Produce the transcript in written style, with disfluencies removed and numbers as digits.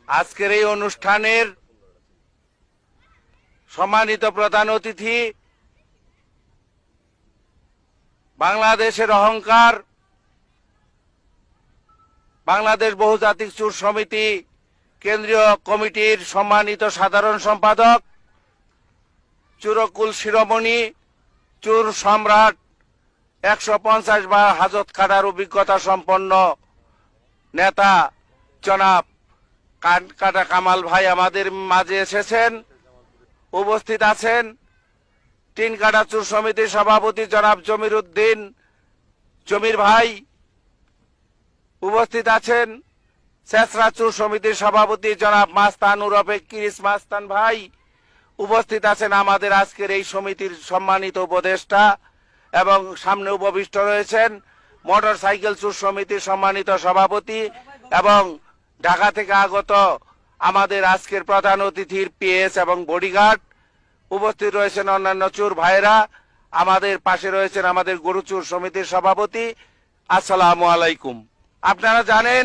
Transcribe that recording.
আজকের এই অনুষ্ঠানের সম্মানিত প্রধান অতিথি, বাংলাদেশের অহংকার, বাংলাদেশ বহুজাতিক চুর সমিতি কেন্দ্রীয় কমিটির সম্মানিত সাধারণ সম্পাদক, চুরকুল শিরোমণি, চুর সম্রাট, 150 বার হাজত খাটার অভিজ্ঞতা সম্পন্ন নেতা জনাব কাটা কামাল ভাই আমাদের মাঝে এসেছেন। উপস্থিত আছেন তিনকাটা চুর সমিতির সভাপতি জনাব জমির উদ্দিন জমির ভাই। উপস্থিত আছেন শেষরা চুর সমিতির সভাপতি জনাব মাস্তান উরফে কিরিস মাস্তান ভাই। উপস্থিত আছেন আমাদের আজকের এই সমিতির সম্মানিত উপদেষ্টা এবং সামনে উপবিষ্ট রয়েছেন মোটর সাইকেল চুর সমিতির সম্মানিত সভাপতি এবং ঢাকা থেকে আগত আমাদের আজকের প্রধান অতিথির পিএস এবং বডিগার্ড। উপস্থিত রয়েছেন অন্যান্য চুর ভাইরা। আমাদের পাশে রয়েছেন আমাদের গরু চুর সমিতির সভাপতি। আসসালামু আলাইকুম। আপনারা জানেন